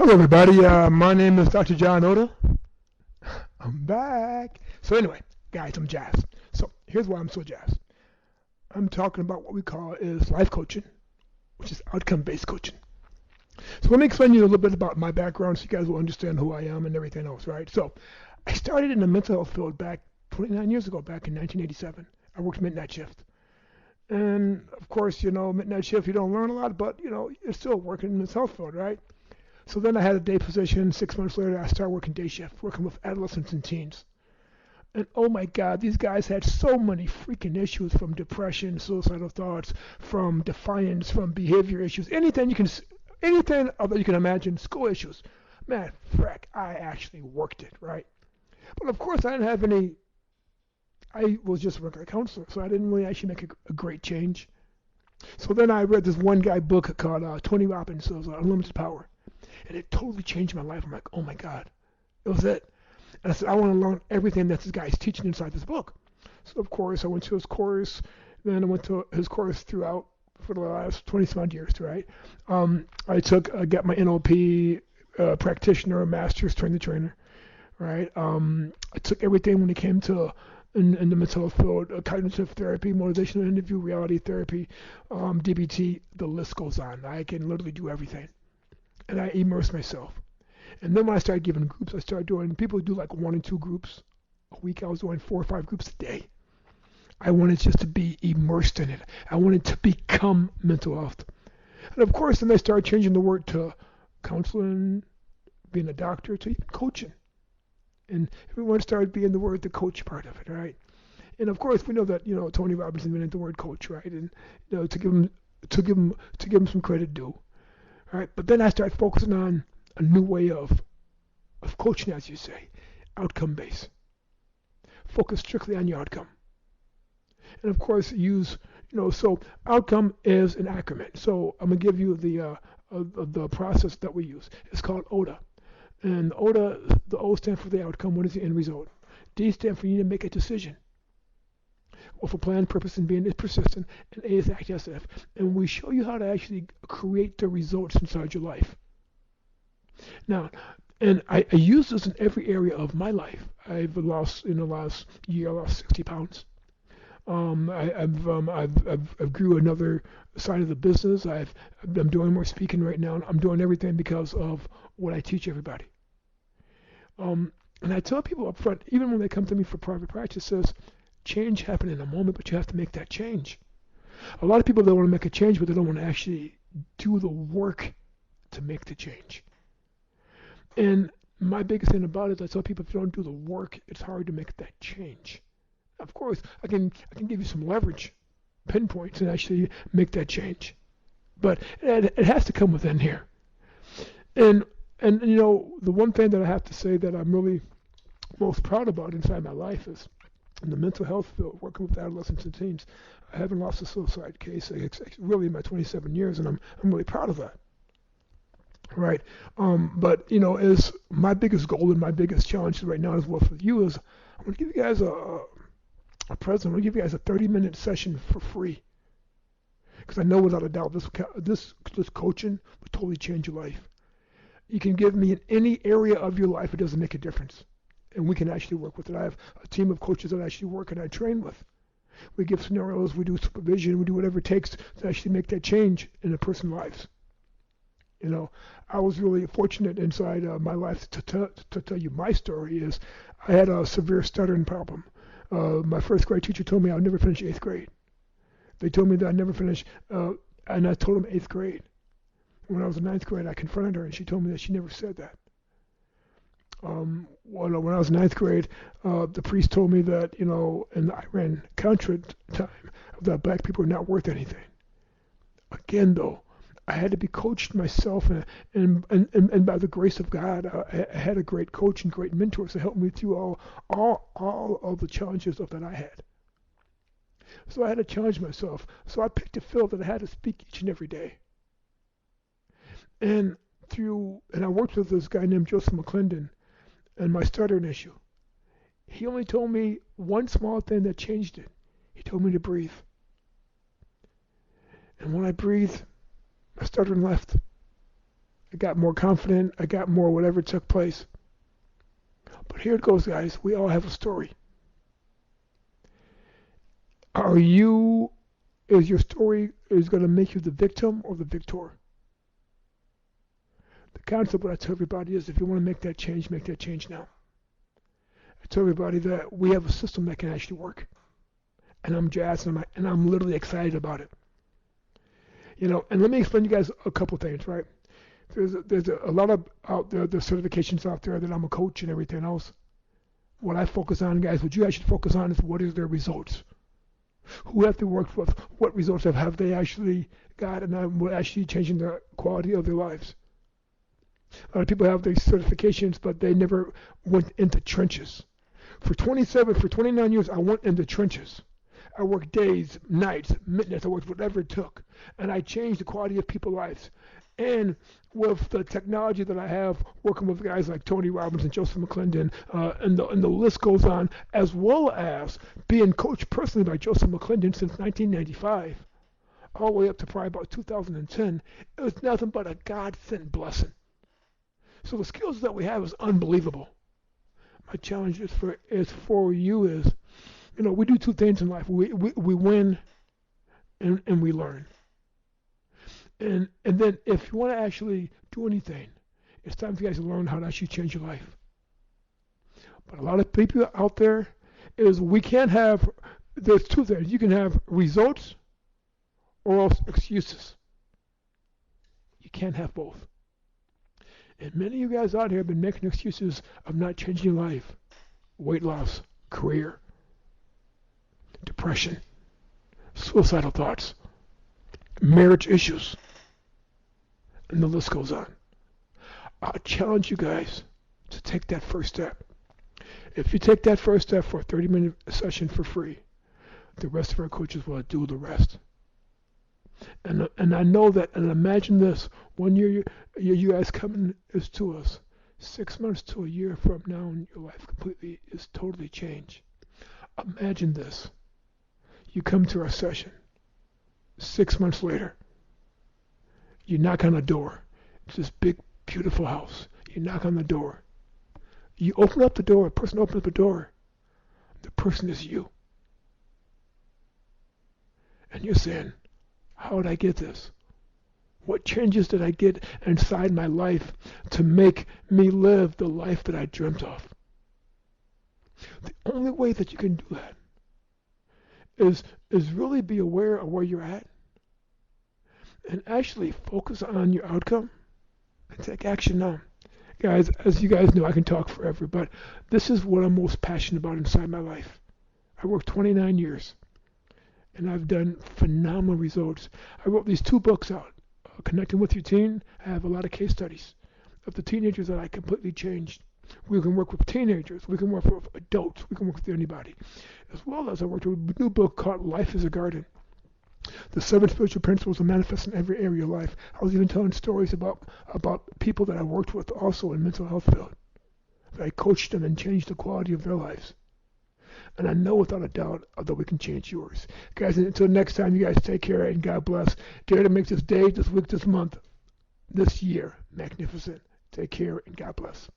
Hello, everybody. My name is Dr. John Oda. I'm back. So anyway, guys, I'm jazzed. So here's why I'm so jazzed. I'm talking about what we call is life coaching, which is outcome-based coaching. So let me explain to you a little bit about my background so you guys will understand who I am and everything else, right? So I started in the mental health field back 29 years ago, back in 1987. I worked midnight shift. And of course, midnight shift, you don't learn a lot, but, you're still working in this health field, right? So then I had a day position. 6 months later, I started working day shift, working with adolescents and teens. And oh my God, these guys had so many freaking issues, from depression, suicidal thoughts, from defiance, from behavior issues, anything other you can imagine, school issues. Man, frack, I actually worked it, right? But of course, I didn't have any. I was just a regular counselor, so I didn't really actually make a great change. So then I read this one guy book called Tony Robbins, so it was Unlimited Power. And it totally changed my life. I'm like, oh my God, it was it. And I said, I want to learn everything that this guy's teaching inside this book. So of course, I went to his course. Then I went to his course throughout for the last 20-some odd years, right? I got my NLP practitioner, master's trainer, right? I took everything when it came to in the mental health field, cognitive therapy, motivational interview, reality therapy, DBT. The list goes on. I can literally do everything. And I immersed myself. And then when I started giving groups, I started doing, people do like 1 and 2 groups a week. I was doing 4 or 5 groups a day. I wanted just to be immersed in it. I wanted to become mental health. And of course, then I started changing the word to counseling, being a doctor, to even coaching. And everyone started being the word, the coach part of it, right? And of course, we know that, Tony Robbins invented the word coach, right? And, to give him some credit due. All right, but then I started focusing on a new way of coaching, as you say, outcome-based. Focus strictly on your outcome. And of course, so outcome is an acronym. So I'm going to give you the process that we use. It's called ODA. And the O stands for the outcome. What is the end result? D stands for you need to make a decision. With a plan, purpose, and being is persistent, and A is active. And we show you how to actually create the results inside your life. Now, and I use this in every area of my life. I've lost, in the last year, I lost 60 pounds. I've grew another side of the business. I'm doing more speaking right now. I'm doing everything because of what I teach everybody. And I tell people up front, even when they come to me for private practice, says, change happens in a moment, but you have to make that change. A lot of people, they want to make a change, but they don't want to actually do the work to make the change. And my biggest thing about it is I tell people, if you don't do the work, it's hard to make that change. Of course, I can give you some leverage, pinpoints, and actually make that change. But it has to come within here. And the one thing that I have to say that I'm really most proud about inside my life is in the mental health field, working with adolescents and teens. I haven't lost a suicide case really in my 27 years, and I'm really proud of that. Right. But is my biggest goal and my biggest challenge right now as well for you is I'm going to give you guys a present. I'm going to give you guys a 30-minute session for free. Because I know without a doubt this coaching will totally change your life. You can give me in any area of your life, it doesn't make a difference. And we can actually work with it. I have a team of coaches that I actually work and I train with. We give scenarios, we do supervision, we do whatever it takes to actually make that change in a person's lives. I was really fortunate inside my life to tell you my story is I had a severe stuttering problem. My first grade teacher told me I would never finish 8th grade. They told me that I'd never finish, and I told them 8th grade. When I was in 9th grade, I confronted her, and she told me that she never said that. When I was in 9th grade, the priest told me that, in the Iran Contra time, that black people are not worth anything. Again, though, I had to be coached myself, and by the grace of God, I had a great coach and great mentors to help me through all of the challenges that I had. So I had to challenge myself. So I picked a field that I had to speak each and every day. And I worked with this guy named Joseph McClendon and my stuttering issue. He only told me one small thing that changed it. He told me to breathe. And when I breathed, my stuttering left. I got more confident. I got more whatever took place. But here it goes, guys. We all have a story. Is your story is going to make you the victim or the victor? The concept what I tell everybody is if you want to make that change now. I tell everybody that we have a system that can actually work. And I'm jazzed and I'm literally excited about it. You know, and let me explain to you guys a couple things, right? There's a lot of out there, the certifications out there that I'm a coach and everything else. What I focus on, guys, what you actually focus on is what is their results. Who have they worked with? What results have they actually got, and what actually changing the quality of their lives? A lot of people have these certifications, but they never went into trenches. For 29 years, I went into trenches. I worked days, nights, midnights. I worked whatever it took, and I changed the quality of people's lives. And with the technology that I have, working with guys like Tony Robbins and Joseph McClendon, and the list goes on, as well as being coached personally by Joseph McClendon since 1995, all the way up to probably about 2010, it was nothing but a God-sent blessing. So the skills that we have is unbelievable. My challenge for you is, you know, we do two things in life. We win and we learn. And then if you want to actually do anything, it's time for you guys to learn how to actually change your life. But a lot of people out there is there's two things. You can have results or else excuses. You can't have both. And many of you guys out here have been making excuses of not changing your life. Weight loss, career, depression, suicidal thoughts, marriage issues, and the list goes on. I challenge you guys to take that first step. If you take that first step for a 30-minute session for free, the rest of our coaches will do the rest. And I know that, and imagine this, 1 year you guys coming is to us. 6 months to a year from now, and your life completely is totally changed. Imagine this. You come to our session. 6 months later, you knock on the door. It's this big, beautiful house. You knock on the door. You open up the door. A person opens up the door. The person is you. And you're saying, how did I get this? What changes did I get inside my life to make me live the life that I dreamt of? The only way that you can do that is really be aware of where you're at and actually focus on your outcome and take action now. Guys, as you guys know, I can talk forever, but this is what I'm most passionate about inside my life. I worked 29 years, and I've done phenomenal results. I wrote these 2 books out, Connecting with Your Teen. I have a lot of case studies of the teenagers that I completely changed. We can work with teenagers. We can work with adults. We can work with anybody. As well as I worked with a new book called Life is a Garden. The 7 spiritual principles are manifest in every area of life. I was even telling stories about people that I worked with also in mental health field. I coached them and changed the quality of their lives. And I know without a doubt that we can change yours. Guys, until next time, you guys take care and God bless. Dare to make this day, this week, this month, this year magnificent. Take care and God bless.